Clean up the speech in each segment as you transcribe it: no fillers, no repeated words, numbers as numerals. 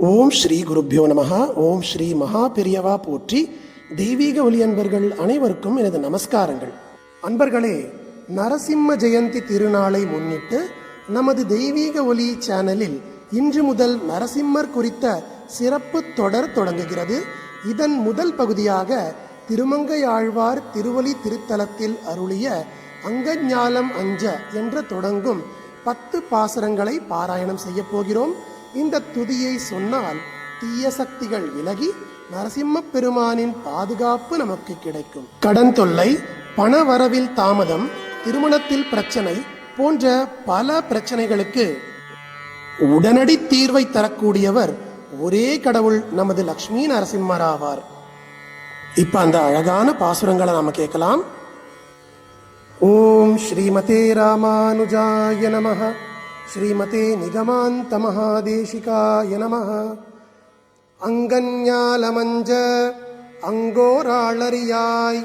ஓம் ஸ்ரீ குருப்யோ நமஹ. ஓம் ஸ்ரீ மகா பெரியவா போற்றி. தெய்வீக ஒளி அன்பர்கள் அனைவருக்கும் எனது நமஸ்காரங்கள். அன்பர்களே, நரசிம்ம ஜெயந்தி திருநாளை முன்னிட்டு நமது தெய்வீக ஒளி சேனலில் இன்று முதல் நரசிம்மர் குறித்த சிறப்பு தொடர் தொடங்குகிறது. இதன் முதல் பகுதியாக திருமங்கை ஆழ்வார் திருவொலி திருத்தலத்தில் அருளிய அங்கஞாலம் அஞ்ச என்று தொடங்கும் 10 பாசுரங்களை பாராயணம் செய்ய போகிறோம். இந்த துதியை சொன்னால் தீய சக்திகள் விலகி நரசிம்ம பெருமானின் பாதுகாப்பு நமக்கு கிடைக்கும். கடன் தொல்லை, பண வரவில் தாமதம், திருமணத்தில் பிரச்சனை போன்ற பல பிரச்சனைகளுக்கு உடனடி தீர்வை தரக்கூடியவர் ஒரே கடவுள் நமது லக்ஷ்மி நரசிம்மர் ஆவார். இப்ப அந்த அழகான பாசுரங்களை நாம கேட்கலாம். ஓம் ஸ்ரீமதே ராமானுஜாய நமஹ. ஸ்ரீமதே நிகமாந்த மகாதேசிகாய நமஹ. அங்கஞாலமஞ்ச அங்கோராளரியாய்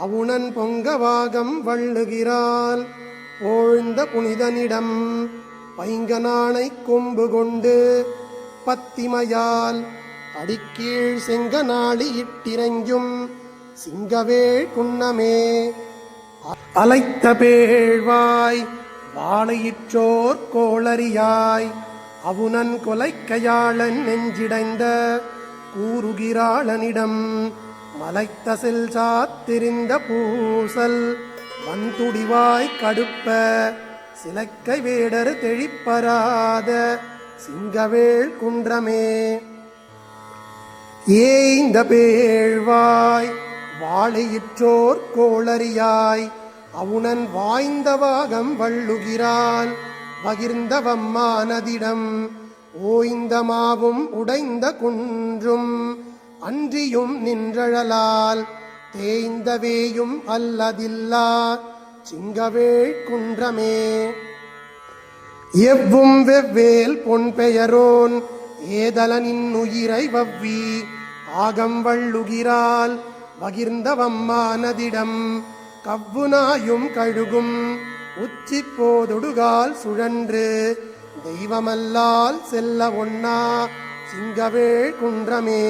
அவுணன் பொங்கவாகம் வள்ளுகிறாள் போழ்ந்த புனிதனிடம் பைங்கனானை கொம்பு கொண்டு பத்திமையால் அடிக்கீழ் செங்கநாளி இட்டிரஞ்சும் சிங்கவேள் குன்னமே அலைத்த பேழ்வாய் வாழையிற்றோர் கோளரியாய் அவுணன் கொலைக்கையாளன் நெஞ்சிடைந்த கூறுகிறாளனிடம் மலைத்த செல் சாத்திரிந்த பூசல் வன்துடிவாய் கடுப்ப சிலைக்கை வேடர் தெழிப்பராத சிங்கவேள் குன்றமே ஏய்ந்த பேழ்வாய் வாழையிற்றோர் கோளரியாய் அவுணன் வாய்ந்தவாகம் வள்ளுகிறாள் பகிர்ந்தவம்மானதிடம் ஓய்ந்த மாவும் உடைந்த குன்றும் அன்றியும் நின்றழலால் தேய்ந்தவேயும் அல்லதில்லா சிங்கவேள் குன்றமே எவ்வும் வெவ்வேல் பொன் பெயரோன் ஏதலனின் உயிரை வவ்வி ஆகம் வள்ளுகிறாள் பகிர்ந்தவம்மானதிடம் கவ்வுனாயும் கழுகும் உச்சி போதொடுகால் சுழன்று தெய்வமல்லால் செல்ல ஒன்னா சிங்கவேள் குன்றமே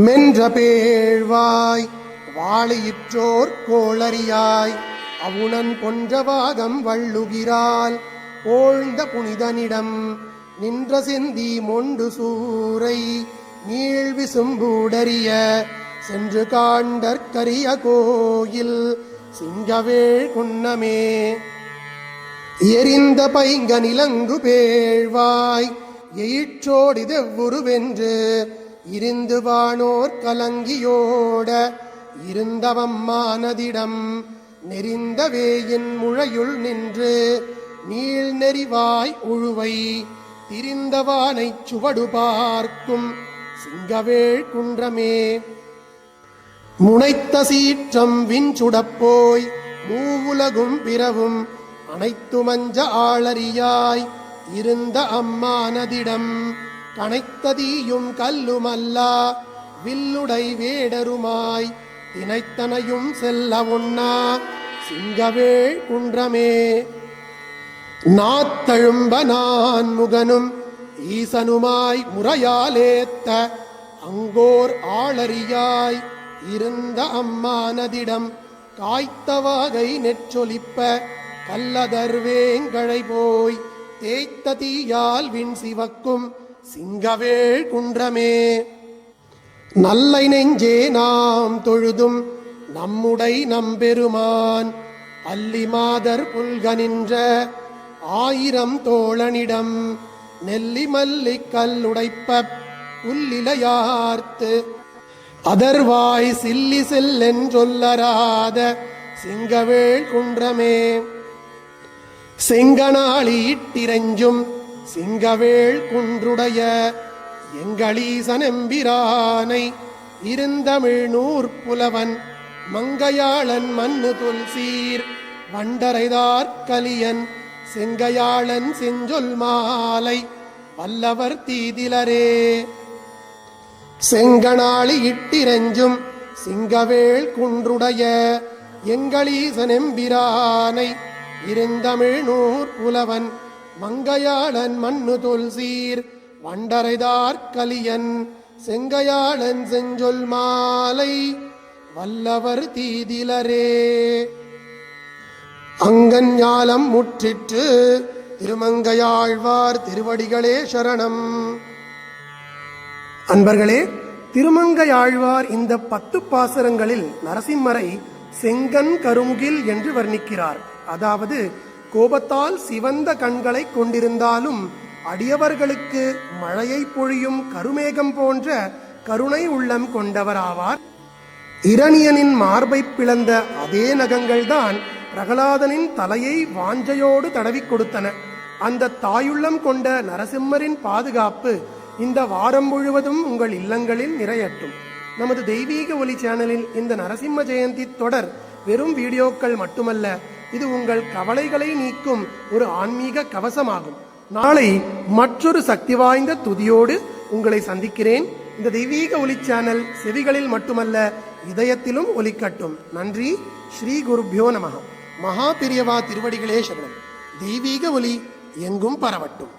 மென்ற பேழ்வாய் வாழையிற்றோர் கோளரியாய் அவுணன் பொன்றவாகம் வள்ளுகிறாள் போழ்ந்த புனிதனிடம் நின்ற செந்தி மொண்டு சூரை நீழ்விசும்பூடரிய சென்று காண்டற்கரிய கோயில் சிங்கவேள் குன்னமே எரிந்த பைங்க நிலங்கு பேழ்வாய் எயிற்றோடிதெவ்வுருவென்று இருந்து வானோர் கலங்கியோட இருந்தவம்மானதிடம் நெறிந்த வேயின் முழையுள் நின்று நீள் நெறிவாய் உழுவை திரிந்தவானை சுவடு பார்க்கும் சிங்கவேள் குன்றமே முனைத்த சீற்றம் விஞ்சுடப்போய் மூவுலகும் பிறவும் அனைத்து மஞ்ச ஆளரியாய் இருந்த அம்மானதிடம் கனைத்த தீயும் கல்லுமல்லா வில்லுடை வேடருமாய் தினைத்தனையும் செல்ல ஒன்னா சிங்கவேள் குன்றமே நாத்தழும்ப நான் முகனும் ஈசனுமாய் முறையாலேத்த அங்கோர் ஆளரியாய் இருந்த அம்மானதிடம் காய்த்தவாகை நெற்றொலிப்ப கல்லதர்வேங்கழை போய் தேய்த்த தீயால் விண் சிவக்கும் சிங்கவேள் குன்றமே நல்லை நெஞ்சே நாம் தொழுதும் நம்முடை நம்பெருமான் அல்லி மாதர் புல்க நின்ற 1000 தோழனிடம் நெல்லி மல்லி கல்லுடைப்ப புல்லிலையார்த்து அதர்வாய் சில்லி செல்லென்றொல்லராத சிங்கவேள் குன்றமே செங்கனாளி இட்டிரஞ்சும் சிங்கவேள் குன்றுடைய எங்களீசனெம்பிரானை இருந்தமிழ் நூற்புலவன் மங்கையாளன் மண்ணு தொல்சீர் வண்டரைதார்கலியன் செங்கையாளன் செஞ்சொல் மாலை வல்லவர் தீதிலரே செங்கனாளி இட்டிரஞ்சும் சிங்கவேள் குன்றுடைய எங்களீசனெம்பிரானை இருந்தமிழ் நூற்புலவன் மங்கையாளன் மண்ணு தொல்சீர் வண்டரைதார் கலியன் செங்கையாளன் செஞ்சொல் மாலை வல்லவர் தீதிலரே. அங்கன் ஞாலம் முற்றிற்று திருமங்கையாழ்வார் திருவடிகளே சரணம். அன்பர்களே, திருமங்கையாழ்வார் இந்த 10 பாசுரங்களில் நரசிம்மரை செங்கன் கருமுகில் என்று வர்ணிக்கிறார். அதாவது கோபத்தால் சிவந்த கண்களை கொண்டிருந்தாலும் அடியவர்களுக்கு மழையை பொழியும் கருமேகம் போன்ற கருணை உள்ளம் கொண்டவராவார். இரணியனின் மார்பை பிளந்த அதே நகங்கள்தான் பிரகலாதனின் தலையை வாஞ்சையோடு தடவி கொடுத்தன. அந்த தாயுள்ளம் கொண்ட நரசிம்மரின் பாதுகாப்பு இந்த வாரம் முழுவதும் உங்கள் இல்லங்களில் நிறையட்டும். நமது தெய்வீக ஒலி சேனலில் இந்த நரசிம்ம ஜெயந்தி தொடர் வெறும் வீடியோக்கள் மட்டுமல்ல, இது உங்கள் கவலைகளை நீக்கும் ஒரு ஆன்மீக கவசமாகும். நாளை மற்றொரு சக்தி வாய்ந்த துதியோடு உங்களை சந்திக்கிறேன். இந்த தெய்வீக ஒலி சேனல் செவிகளில் மட்டுமல்ல, இதயத்திலும் ஒலிக்கட்டும். நன்றி. ஸ்ரீ குருப்யோ நமஹ. மகா பெரியவா திருவடிகளே சரணம். தெய்வீக ஒலி எங்கும் பரவட்டும்.